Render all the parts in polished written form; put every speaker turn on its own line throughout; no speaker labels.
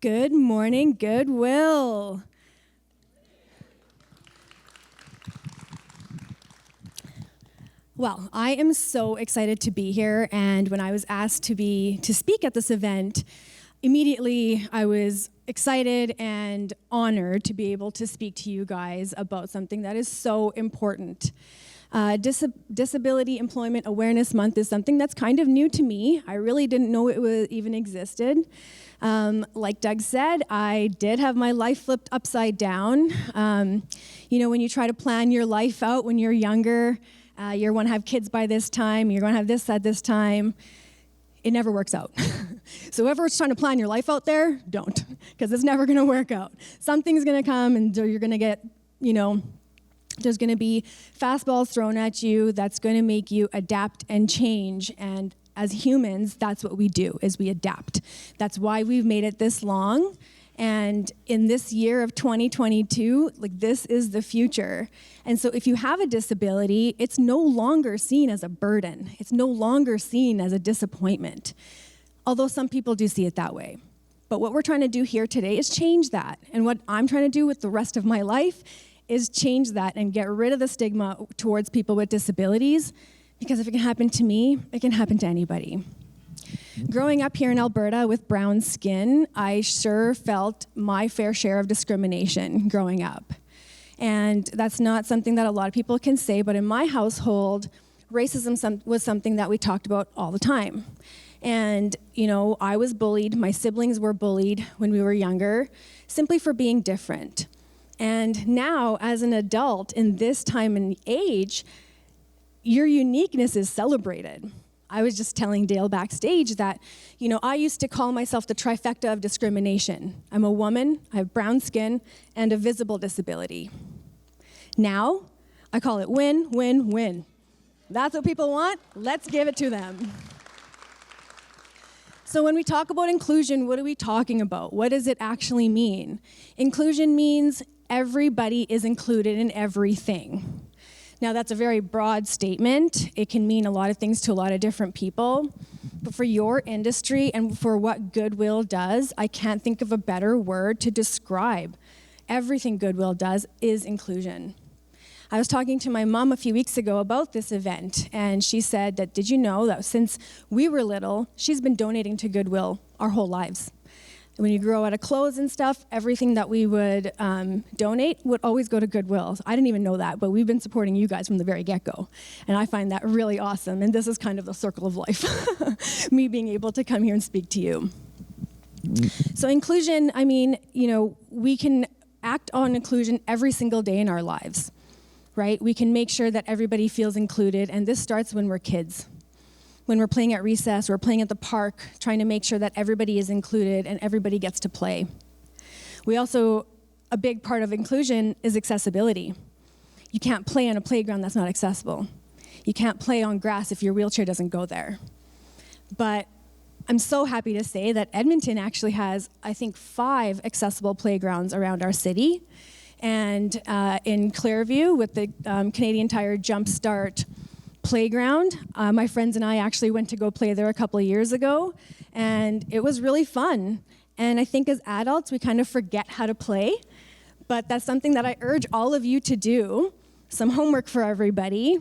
Good morning, Goodwill. Well, I am so excited to be here, and when I was asked to speak at this event, immediately I was excited and honored to be able to speak to you guys about something that is so important. Disability Employment Awareness Month is something that's kind of new to me. I really didn't know it even existed. Like Doug said, I did have my life flipped upside down. When you try to plan your life out when you're younger, you're going to have kids by this time, you're going to have this at this time, it never works out. So whoever's trying to plan your life out there, don't, because it's never going to work out. Something's going to come and you're going to get, there's going to be fastballs thrown at you that's going to make you adapt and change. And as humans, that's what we do, is we adapt. That's why we've made it this long. And in this year of 2022, this is the future. And so if you have a disability, it's no longer seen as a burden. It's no longer seen as a disappointment. Although some people do see it that way. But what we're trying to do here today is change that. And what I'm trying to do with the rest of my life is change that and get rid of the stigma towards people with disabilities, because if it can happen to me, it can happen to anybody. Growing up here in Alberta with brown skin, I sure felt my fair share of discrimination growing up. And that's not something that a lot of people can say, but in my household, racism was something that we talked about all the time. And, I was bullied, my siblings were bullied when we were younger, simply for being different. And now, as an adult in this time and age, your uniqueness is celebrated. I was just telling Dale backstage that, I used to call myself the trifecta of discrimination. I'm a woman, I have brown skin, and a visible disability. Now, I call it win, win, win. That's what people want, let's give it to them. So when we talk about inclusion, what are we talking about? What does it actually mean? Inclusion means everybody is included in everything. Now, that's a very broad statement. It can mean a lot of things to a lot of different people. But for your industry and for what Goodwill does, I can't think of a better word to describe. Everything Goodwill does is inclusion. I was talking to my mom a few weeks ago about this event, and she said that, did you know that since we were little, she's been donating to Goodwill our whole lives. When you grow out of clothes and stuff, everything that we would donate would always go to Goodwill. I didn't even know that, but we've been supporting you guys from the very get-go. And I find that really awesome. And this is kind of the circle of life, me being able to come here and speak to you. So inclusion, we can act on inclusion every single day in our lives, right? We can make sure that everybody feels included, and this starts when we're kids. When we're playing at recess, we're playing at the park, trying to make sure that everybody is included and everybody gets to play. A big part of inclusion is accessibility. You can't play on a playground that's not accessible. You can't play on grass if your wheelchair doesn't go there. But I'm so happy to say that Edmonton actually has, I think, 5 accessible playgrounds around our city. And in Clearview with the Canadian Tire Jumpstart playground. My friends and I actually went to go play there a couple of years ago, and it was really fun. And I think as adults, we kind of forget how to play, but that's something that I urge all of you to do. Some homework for everybody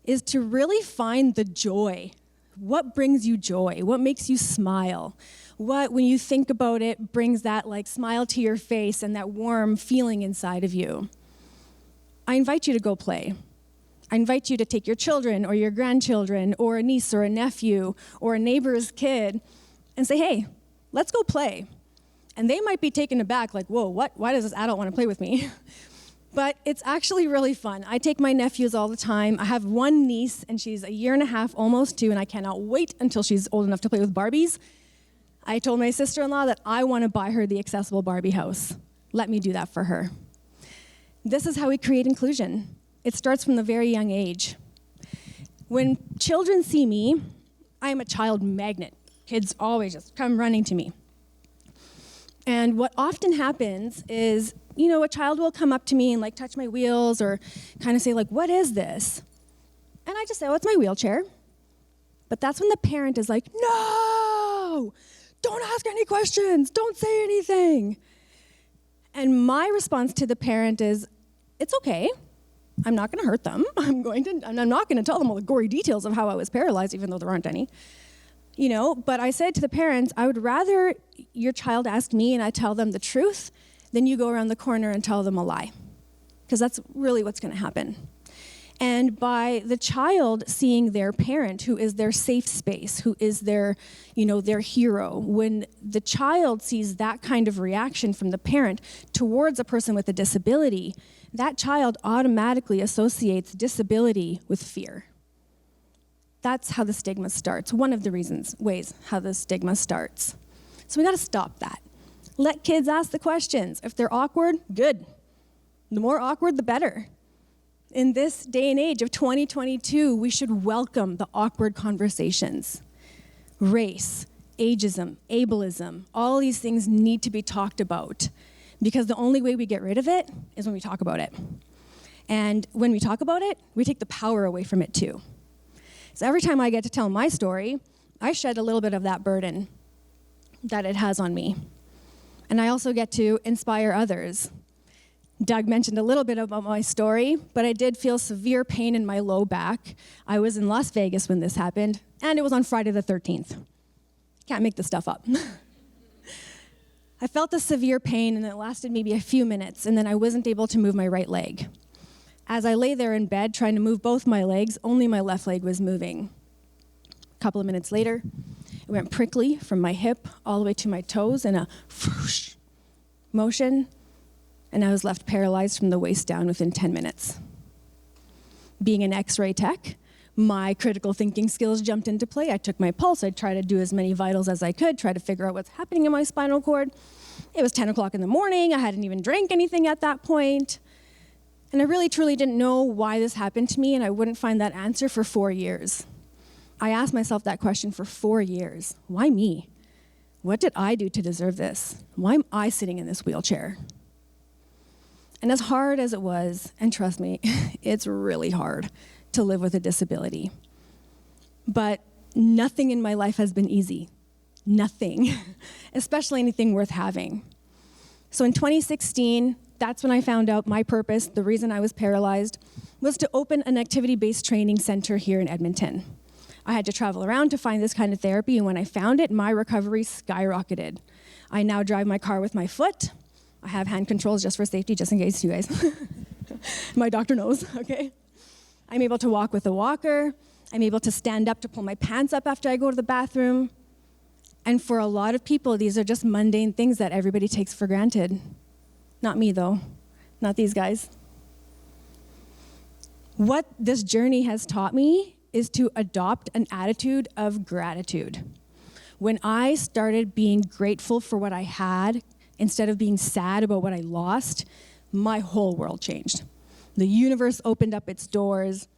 is to really find the joy. What brings you joy? What makes you smile? What, when you think about it, brings that smile to your face and that warm feeling inside of you? I invite you to go play. I invite you to take your children or your grandchildren or a niece or a nephew or a neighbor's kid and say, hey, let's go play. And they might be taken aback, whoa, what? Why does this adult want to play with me? But it's actually really fun. I take my nephews all the time. I have one niece, and she's 1.5 years, almost 2, and I cannot wait until she's old enough to play with Barbies. I told my sister-in-law that I want to buy her the accessible Barbie house. Let me do that for her. This is how we create inclusion. It starts from the very young age. When children see me, I am a child magnet. Kids always just come running to me. And what often happens is, a child will come up to me and touch my wheels or kind of say what is this? And I just say, it's my wheelchair. But that's when the parent is no, don't ask any questions, don't say anything. And my response to the parent is, it's okay. I'm not going to hurt them. I'm not going to tell them all the gory details of how I was paralyzed, even though there aren't any. But I said to the parents, I would rather your child ask me and I tell them the truth than you go around the corner and tell them a lie. Because that's really what's going to happen. And by the child seeing their parent, who is their safe space, who is their hero, when the child sees that kind of reaction from the parent towards a person with a disability, that child automatically associates disability with fear. That's how the stigma starts. One of the ways how the stigma starts. So we got to stop that. Let kids ask the questions. If they're awkward, good. The more awkward, the better. In this day and age of 2022, we should welcome the awkward conversations. Race, ageism, ableism, all these things need to be talked about because the only way we get rid of it is when we talk about it. And when we talk about it, we take the power away from it too. So every time I get to tell my story, I shed a little bit of that burden that it has on me. And I also get to inspire others. Doug mentioned a little bit about my story, but I did feel severe pain in my low back. I was in Las Vegas when this happened, and it was on Friday the 13th. Can't make this stuff up. I felt the severe pain, and it lasted maybe a few minutes, and then I wasn't able to move my right leg. As I lay there in bed trying to move both my legs, only my left leg was moving. A couple of minutes later, it went prickly from my hip all the way to my toes in a whoosh motion, and I was left paralyzed from the waist down within 10 minutes. Being an X-ray tech, my critical thinking skills jumped into play. I took my pulse. I tried to do as many vitals as I could, try to figure out what's happening in my spinal cord. It was 10 o'clock in the morning. I hadn't even drank anything at that point. And I really, truly didn't know why this happened to me, and I wouldn't find that answer for 4 years. I asked myself that question for 4 years. Why me? What did I do to deserve this? Why am I sitting in this wheelchair? And as hard as it was, and trust me, it's really hard to live with a disability. But nothing in my life has been easy. Nothing. Especially anything worth having. So in 2016, that's when I found out my purpose, the reason I was paralyzed, was to open an activity-based training center here in Edmonton. I had to travel around to find this kind of therapy, and when I found it, my recovery skyrocketed. I now drive my car with my foot. I have hand controls just for safety, just in case you guys. My doctor knows, okay? I'm able to walk with a walker. I'm able to stand up to pull my pants up after I go to the bathroom. And for a lot of people, these are just mundane things that everybody takes for granted. Not me, though. Not these guys. What this journey has taught me is to adopt an attitude of gratitude. When I started being grateful for what I had, instead of being sad about what I lost, my whole world changed. The universe opened up its doors,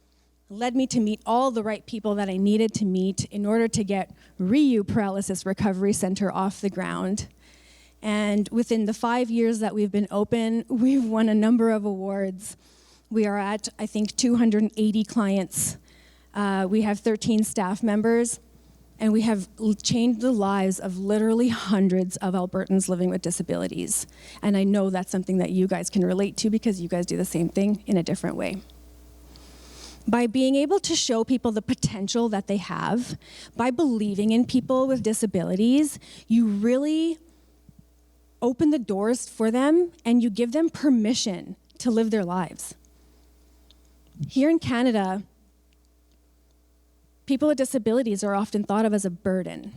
led me to meet all the right people that I needed to meet in order to get REU Paralysis Recovery Center off the ground. And within the 5 years that we've been open, we've won a number of awards. We are at, I think, 280 clients. We have 13 staff members. And we have changed the lives of literally hundreds of Albertans living with disabilities. And I know that's something that you guys can relate to because you guys do the same thing in a different way. By being able to show people the potential that they have, by believing in people with disabilities, you really open the doors for them and you give them permission to live their lives. Here in Canada, people with disabilities are often thought of as a burden.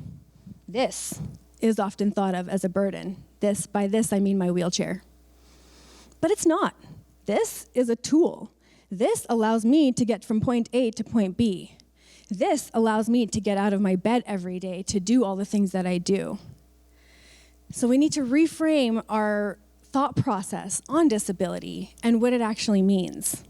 This is often thought of as a burden. By this, I mean my wheelchair. But it's not. This is a tool. This allows me to get from point A to point B. This allows me to get out of my bed every day to do all the things that I do. So we need to reframe our thought process on disability and what it actually means.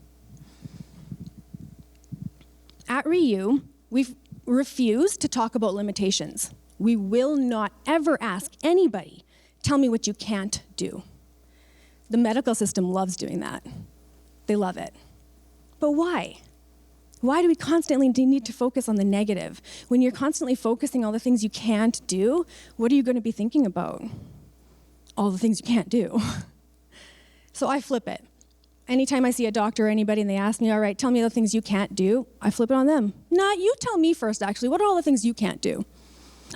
At REU, we've refused to talk about limitations. We will not ever ask anybody, tell me what you can't do. The medical system loves doing that. They love it. But why? Why do we constantly need to focus on the negative? When you're constantly focusing on the things you can't do, what are you going to be thinking about? All the things you can't do. So I flip it. Anytime I see a doctor or anybody and they ask me, all right, tell me the things you can't do, I flip it on them. Nah, you tell me first, actually. What are all the things you can't do?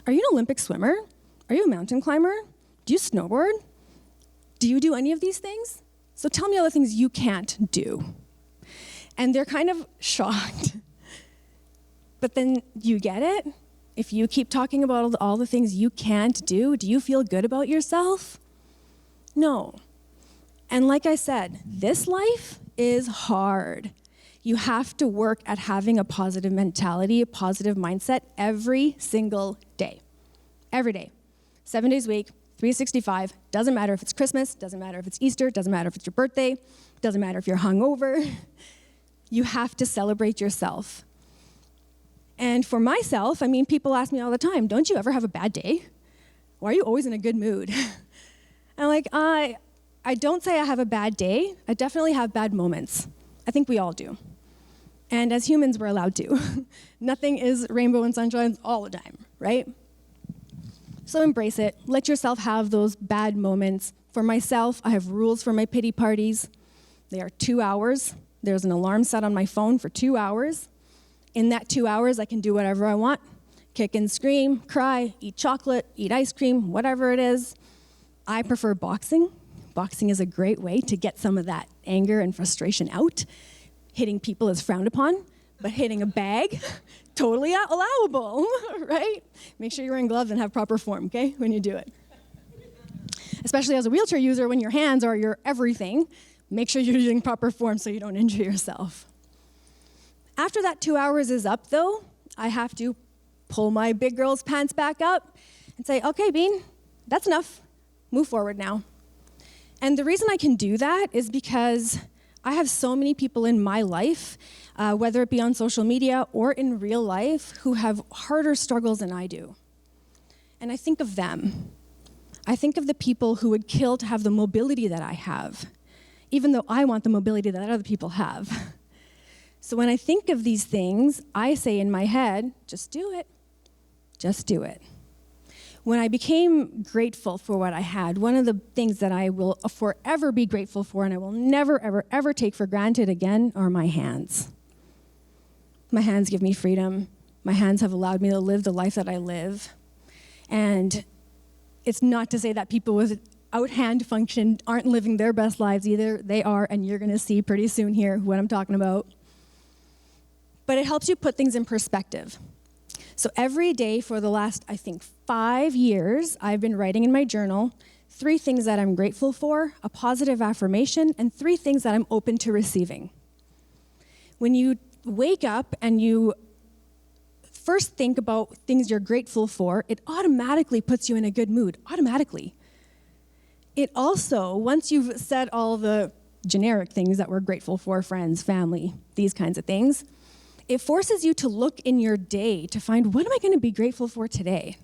Are you an Olympic swimmer? Are you a mountain climber? Do you snowboard? Do you do any of these things? So tell me all the things you can't do. And they're kind of shocked. But then you get it? If you keep talking about all the things you can't do you feel good about yourself? No. And like I said, this life is hard. You have to work at having a positive mentality, a positive mindset every single day. Every day. 7 days a week, 365. Doesn't matter if it's Christmas, doesn't matter if it's Easter, doesn't matter if it's your birthday, doesn't matter if you're hungover. You have to celebrate yourself. And for myself, I mean, people ask me all the time, don't you ever have a bad day? Why are you always in a good mood? I'm like, I don't say I have a bad day. I definitely have bad moments. I think we all do. And as humans, we're allowed to. Nothing is rainbow and sunshine all the time, right? So embrace it. Let yourself have those bad moments. For myself, I have rules for my pity parties. They are 2 hours. There's an alarm set on my phone for 2 hours. In that 2 hours, I can do whatever I want. Kick and scream, cry, eat chocolate, eat ice cream, whatever it is. I prefer boxing. Boxing is a great way to get some of that anger and frustration out. Hitting people is frowned upon, but hitting a bag, totally allowable, right? Make sure you're wearing gloves and have proper form, okay, when you do it. Especially as a wheelchair user, when your hands are your everything, make sure you're using proper form so you don't injure yourself. After that 2 hours is up, though, I have to pull my big girl's pants back up and say, okay, Bean, that's enough. Move forward now. And the reason I can do that is because I have so many people in my life, whether it be on social media or in real life, who have harder struggles than I do. And I think of them. I think of the people who would kill to have the mobility that I have, even though I want the mobility that other people have. So when I think of these things, I say in my head, just do it. Just do it. When I became grateful for what I had, one of the things that I will forever be grateful for and I will never, ever, ever take for granted again are my hands. My hands give me freedom. My hands have allowed me to live the life that I live. And it's not to say that people without hand function aren't living their best lives either. They are, and you're going to see pretty soon here what I'm talking about. But it helps you put things in perspective. So every day for the last, I think, 5 years, I've been writing in my journal 3 things that I'm grateful for, a positive affirmation, and 3 things that I'm open to receiving. When you wake up and you first think about things you're grateful for, it automatically puts you in a good mood, automatically. It also, once you've said all the generic things that we're grateful for, friends, family, these kinds of things, it forces you to look in your day to find, what am I going to be grateful for today?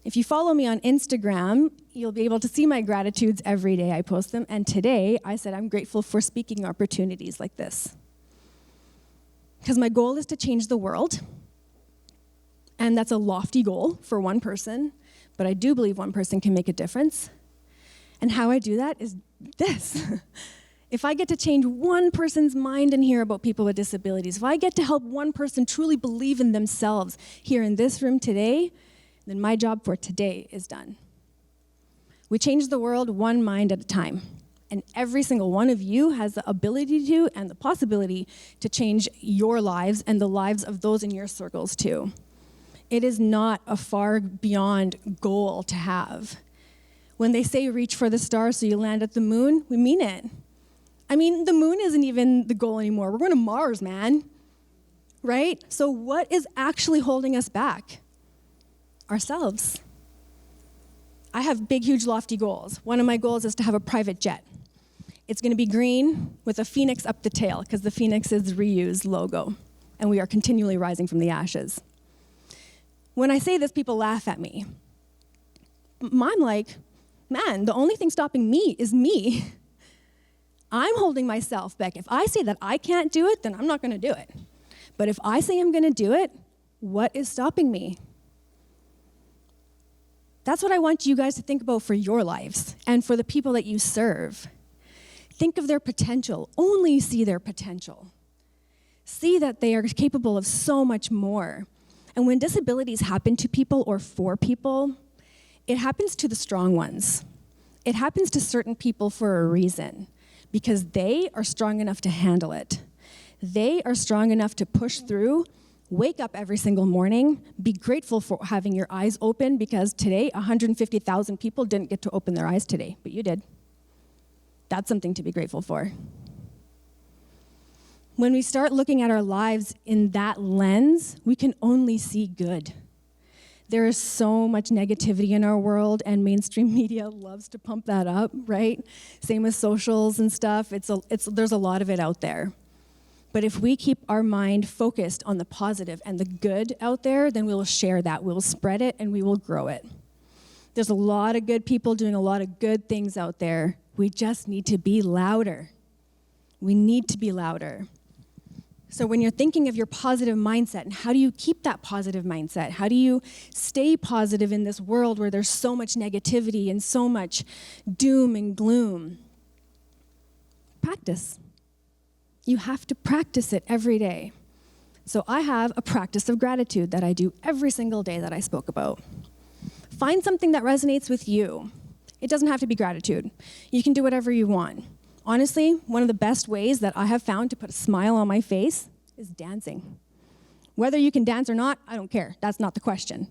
If you follow me on Instagram, you'll be able to see my gratitudes every day I post them. And today, I said I'm grateful for speaking opportunities like this. Because my goal is to change the world. And that's a lofty goal for one person. But I do believe one person can make a difference. And how I do that is this. If I get to change one person's mind and hear about people with disabilities, if I get to help one person truly believe in themselves here in this room today, then my job for today is done. We change the world one mind at a time. And every single one of you has the ability to and the possibility to change your lives and the lives of those in your circles too. It is not a far beyond goal to have. When they say reach for the stars so you land at the moon, we mean it. I mean, the moon isn't even the goal anymore. We're going to Mars, man. Right? So what is actually holding us back? Ourselves. I have big, huge, lofty goals. One of my goals is to have a private jet. It's going to be green with a phoenix up the tail, because the phoenix is the reused logo, and we are continually rising from the ashes. When I say this, people laugh at me. I'm like, man, the only thing stopping me is me. I'm holding myself back. If I say that I can't do it, then I'm not going to do it. But if I say I'm going to do it, what is stopping me? That's what I want you guys to think about for your lives and for the people that you serve. Think of their potential. Only see their potential. See that they are capable of so much more. And when disabilities happen to people or for people, it happens to the strong ones. It happens to certain people for a reason, because they are strong enough to handle it. They are strong enough to push through, wake up every single morning, be grateful for having your eyes open, because today 150,000 people didn't get to open their eyes today, but you did. That's something to be grateful for. When we start looking at our lives in that lens, we can only see good. There is so much negativity in our world, and mainstream media loves to pump that up, right? Same with socials and stuff. There's a lot of it out there. But if we keep our mind focused on the positive and the good out there, then we will share that. We will spread it, and we will grow it. There's a lot of good people doing a lot of good things out there. We just need to be louder. We need to be louder. So when you're thinking of your positive mindset, and how do you keep that positive mindset? How do you stay positive in this world where there's so much negativity and so much doom and gloom? Practice. You have to practice it every day. So I have a practice of gratitude that I do every single day that I spoke about. Find something that resonates with you. It doesn't have to be gratitude. You can do whatever you want. Honestly, one of the best ways that I have found to put a smile on my face is dancing. Whether you can dance or not, I don't care. That's not the question.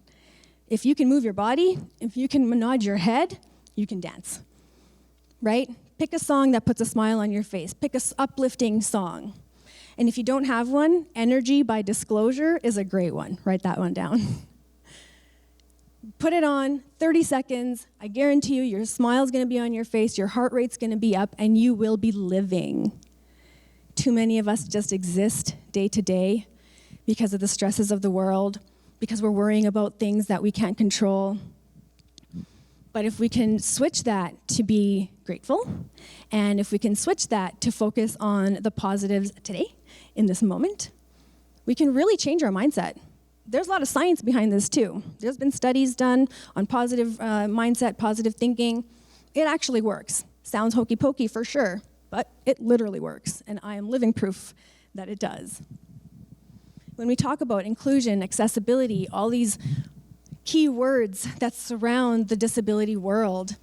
If you can move your body, if you can nod your head, you can dance, right? Pick a song that puts a smile on your face. Pick an uplifting song. And if you don't have one, Energy by Disclosure is a great one. Write that one down. Put it on, 30 seconds. I guarantee you your smile's going to be on your face, your heart rate's going to be up, and you will be living. Too many of us just exist day to day because of the stresses of the world, because we're worrying about things that we can't control. But if we can switch that to be grateful, and if we can switch that to focus on the positives today, in this moment, we can really change our mindset. There's a lot of science behind this too. There's been studies done on positive mindset, positive thinking. It actually works. Sounds hokey pokey for sure, but it literally works, and I am living proof that it does. When we talk about inclusion, accessibility, all these key words that surround the disability world,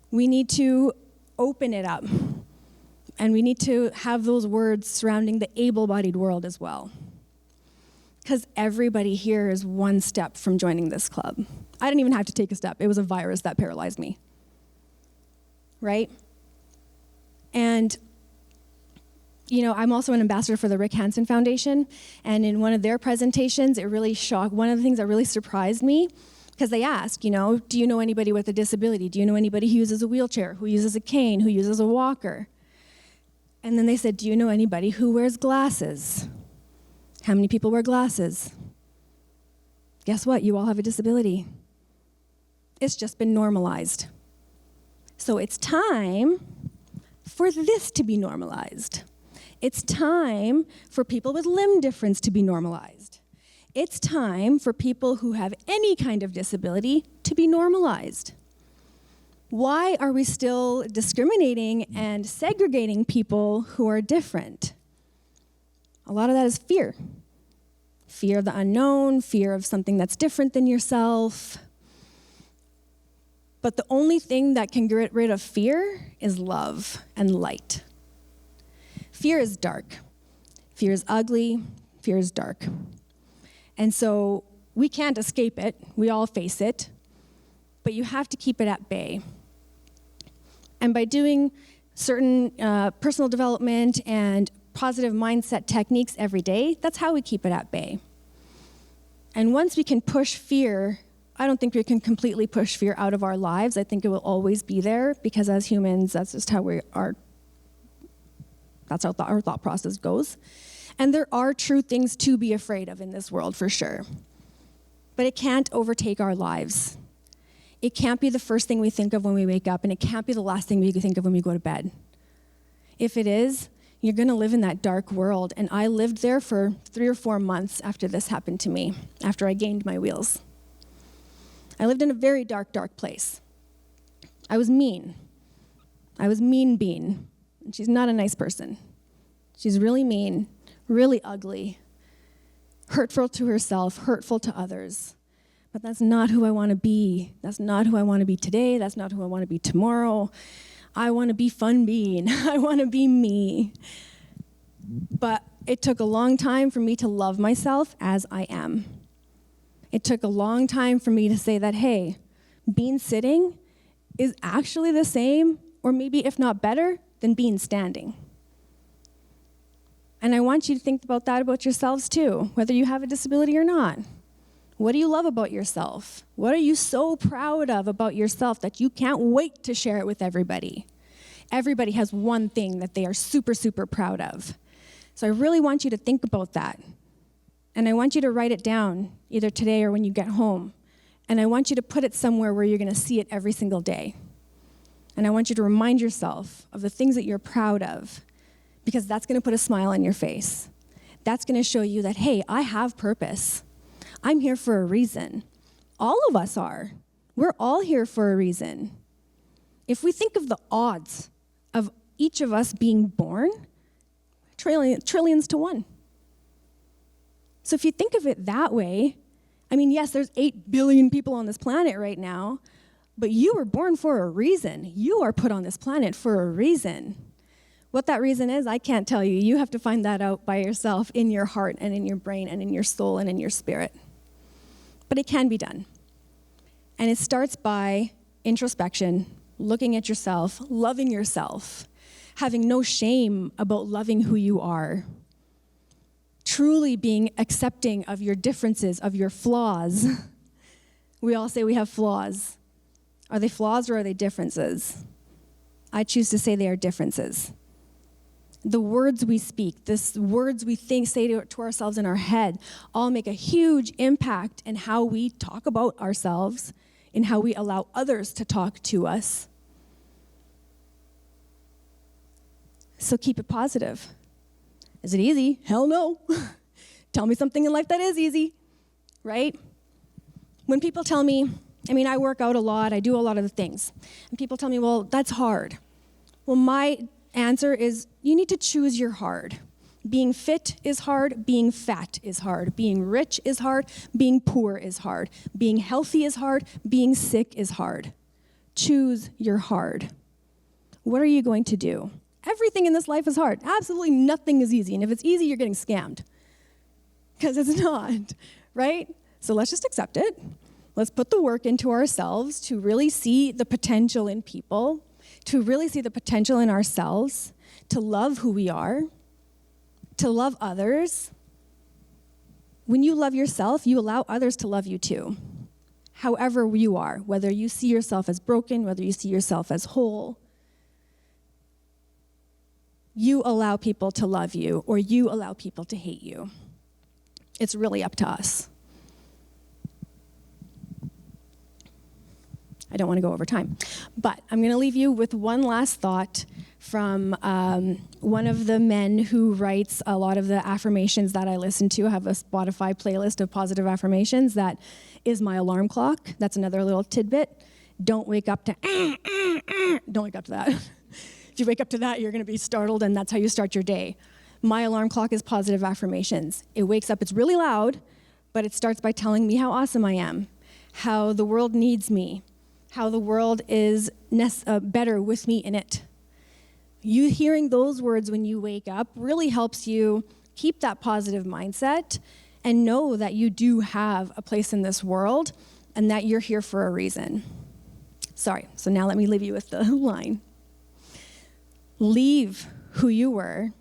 we need to open it up, and we need to have those words surrounding the able-bodied world as well. Because everybody here is one step from joining this club. I didn't even have to take a step. It was a virus that paralyzed me. Right? And, I'm also an ambassador for the Rick Hansen Foundation. And in one of their presentations, one of the things that really surprised me, because they asked, do you know anybody with a disability? Do you know anybody who uses a wheelchair, who uses a cane, who uses a walker? And then they said, do you know anybody who wears glasses? How many people wear glasses? Guess what? You all have a disability. It's just been normalized. So it's time for this to be normalized. It's time for people with limb difference to be normalized. It's time for people who have any kind of disability to be normalized. Why are we still discriminating and segregating people who are different? A lot of that is fear. Fear of the unknown, fear of something that's different than yourself. But the only thing that can get rid of fear is love and light. Fear is dark. Fear is ugly. Fear is dark. And so we can't escape it. We all face it. But you have to keep it at bay. And by doing certain personal development and positive mindset techniques every day, that's how we keep it at bay. And once we can push fear, I don't think we can completely push fear out of our lives. I think it will always be there, because as humans, that's just how we are. That's how our thought process goes. And there are true things to be afraid of in this world, for sure. But it can't overtake our lives. It can't be the first thing we think of when we wake up, and it can't be the last thing we think of when we go to bed. If it is, You're going to live in that dark world. And I lived there for 3 or 4 months after this happened to me, after I gained my wheels. I lived in a very dark, dark place. I was mean. I was mean Bean. And she's not a nice person. She's really mean, really ugly, hurtful to herself, hurtful to others. But that's not who I want to be. That's not who I want to be today. That's not who I want to be tomorrow. I want to be fun Bean. I want to be me. But it took a long time for me to love myself as I am. It took a long time for me to say that, hey, Bean sitting is actually the same, or maybe if not better, than Bean standing. And I want you to think about that about yourselves too, whether you have a disability or not. What do you love about yourself? What are you so proud of about yourself that you can't wait to share it with everybody? Everybody has one thing that they are super, super proud of. So I really want you to think about that. And I want you to write it down, either today or when you get home. And I want you to put it somewhere where you're going to see it every single day. And I want you to remind yourself of the things that you're proud of, because that's going to put a smile on your face. That's going to show you that, hey, I have purpose. I'm here for a reason. All of us are. We're all here for a reason. If we think of the odds of each of us being born, trillions to one. So if you think of it that way, I mean, yes, there's 8 billion people on this planet right now, but you were born for a reason. You are put on this planet for a reason. What that reason is, I can't tell you. You have to find that out by yourself in your heart and in your brain and in your soul and in your spirit. But it can be done. And it starts by introspection, looking at yourself, loving yourself, having no shame about loving who you are, truly being accepting of your differences, of your flaws. We all say we have flaws. Are they flaws or are they differences? I choose to say they are differences. The words we speak, the words we think, say to ourselves in our head, all make a huge impact in how we talk about ourselves, in how we allow others to talk to us. So keep it positive. Is it easy? Hell no. Tell me something in life that is easy, right? When people tell me, I work out a lot, I do a lot of the things, and people tell me, well, that's hard. Well, my answer is, you need to choose your hard. Being fit is hard, being fat is hard, being rich is hard, being poor is hard, being healthy is hard, being sick is hard. Choose your hard. What are you going to do? Everything in this life is hard. Absolutely nothing is easy, and if it's easy, you're getting scammed. Because it's not, right? So let's just accept it. Let's put the work into ourselves to really see the potential in people, to really see the potential in ourselves, to love who we are, to love others. When you love yourself, you allow others to love you too. However you are, whether you see yourself as broken, whether you see yourself as whole, you allow people to love you or you allow people to hate you. It's really up to us. I don't want to go over time. But I'm going to leave you with one last thought from one of the men who writes a lot of the affirmations that I listen to. I have a Spotify playlist of positive affirmations that is my alarm clock. That's another little tidbit. Don't wake up to, don't wake up to that. If you wake up to that, you're going to be startled, and that's how you start your day. My alarm clock is positive affirmations. It wakes up, it's really loud, but it starts by telling me how awesome I am, how the world needs me, how the world is better with me in it. You hearing those words when you wake up really helps you keep that positive mindset and know that you do have a place in this world and that you're here for a reason. Sorry, so now let me leave you with the line. Leave who you were,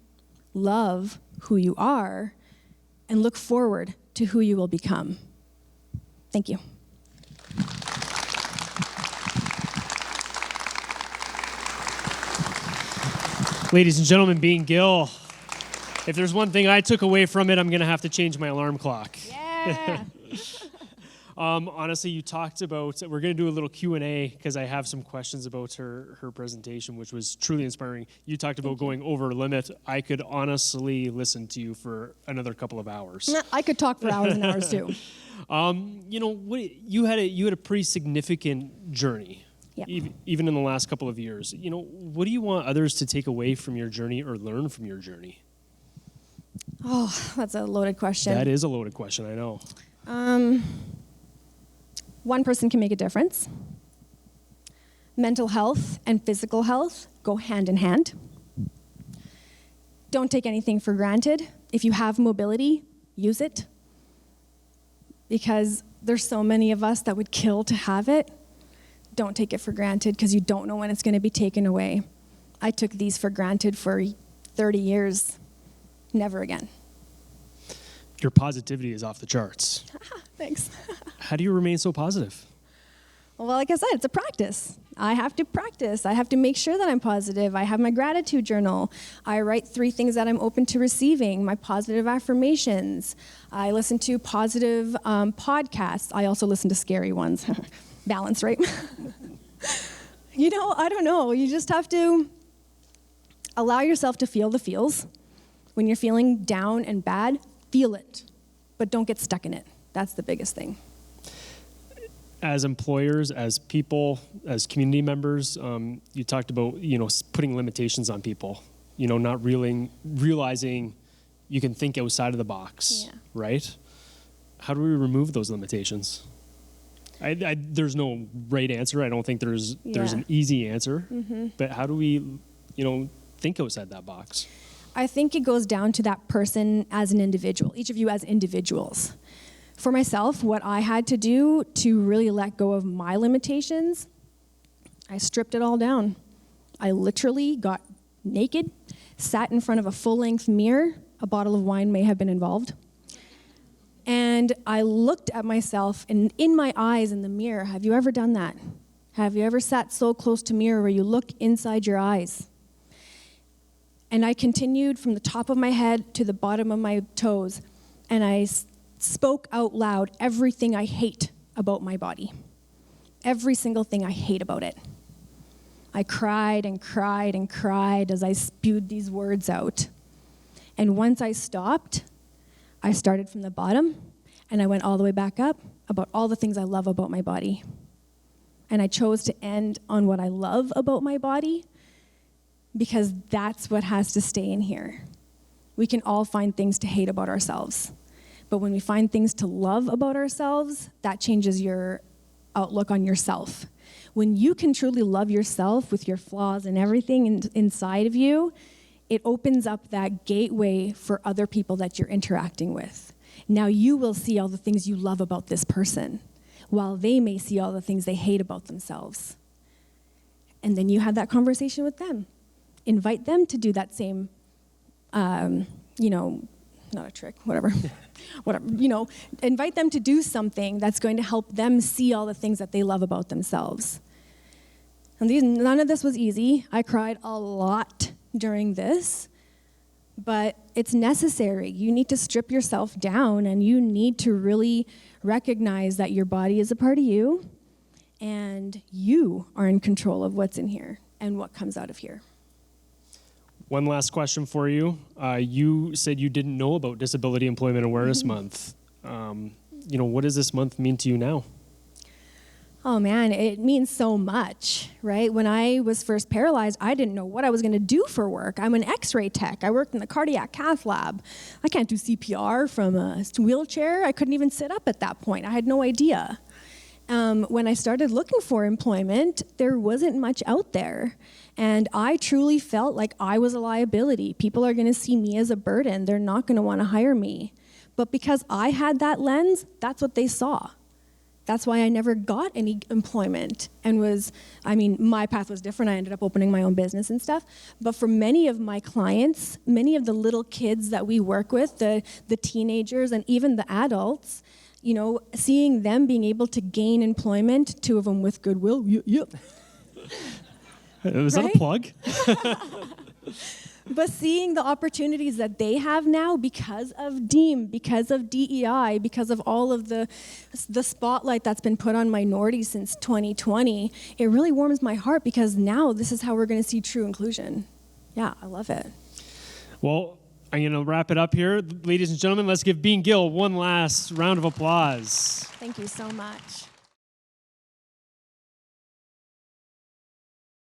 love who you are, and look forward to who you will become. Thank you.
Ladies and gentlemen, being Gill, if there's one thing I took away from it, I'm going to have to change my alarm clock.
Yeah.
Honestly, you talked about, we're going to do a little Q&A because I have some questions about her presentation, which was truly inspiring. You talked about going over limit. I could honestly listen to you for another couple of hours.
I could talk for hours and hours too.
You had a pretty significant journey, even in the last couple of years. What do you want others to take away from your journey or learn from your journey?
Oh, that's a loaded question.
That is a loaded question, I know.
One person can make a difference. Mental health and physical health go hand in hand. Don't take anything for granted. If you have mobility, use it. Because there's so many of us that would kill to have it. Don't take it for granted because you don't know when it's going to be taken away. I took these for granted for 30 years. Never again.
Your positivity is off the charts.
Thanks.
How do you remain so positive?
Well, like I said, it's a practice. I have to practice. I have to make sure that I'm positive. I have my gratitude journal. I write 3 things that I'm open to receiving, my positive affirmations. I listen to positive podcasts. I also listen to scary ones. Balance, right? I don't know. You just have to allow yourself to feel the feels. When you're feeling down and bad, feel it, but don't get stuck in it. That's the biggest thing.
As employers, as people, as community members, you talked about, putting limitations on people, not realizing you can think outside of the box, right? How do we remove those limitations? There's no right answer. I don't think there's an easy answer, but how do we, think outside that box?
I think it goes down to that person as an individual, each of you as individuals. For myself, what I had to do to really let go of my limitations, I stripped it all down. I literally got naked, sat in front of a full-length mirror, a bottle of wine may have been involved, and I looked at myself and in my eyes in the mirror. Have you ever done that? Have you ever sat so close to a mirror where you look inside your eyes? And I continued from the top of my head to the bottom of my toes, and I spoke out loud everything I hate about my body. Every single thing I hate about it. I cried and cried and cried as I spewed these words out. And once I stopped, I started from the bottom, and I went all the way back up about all the things I love about my body. And I chose to end on what I love about my body, because that's what has to stay in here. We can all find things to hate about ourselves. But when we find things to love about ourselves, that changes your outlook on yourself. When you can truly love yourself with your flaws and everything inside of you, it opens up that gateway for other people that you're interacting with. Now you will see all the things you love about this person, while they may see all the things they hate about themselves. And then you have that conversation with them. Invite them to do that same, not a trick, whatever. Invite them to do something that's going to help them see all the things that they love about themselves. And none of this was easy. I cried a lot during this, but it's necessary. You need to strip yourself down, and you need to really recognize that your body is a part of you, and you are in control of what's in here and what comes out of here.
One last question for you. You said you didn't know about Disability Employment Awareness Month. What does this month mean to you now?
Oh man, it means so much, right? When I was first paralyzed, I didn't know what I was going to do for work. I'm an X-ray tech. I worked in the cardiac cath lab. I can't do CPR from a wheelchair. I couldn't even sit up at that point. I had no idea. When I started looking for employment, there wasn't much out there. And I truly felt like I was a liability. People are going to see me as a burden. They're not going to want to hire me. But because I had that lens, that's what they saw. That's why I never got any employment and my path was different. I ended up opening my own business and stuff. But for many of my clients, many of the little kids that we work with, the teenagers and even the adults, seeing them being able to gain employment, 2 of them with Goodwill.
Was that a plug?
But seeing the opportunities that they have now because of DEEM, because of DEI, because of all of the spotlight that's been put on minorities since 2020, it really warms my heart because now this is how we're going to see true inclusion. Yeah, I love it.
Well, I'm going to wrap it up here. Ladies and gentlemen, let's give Gill one last round of applause.
Thank you so much.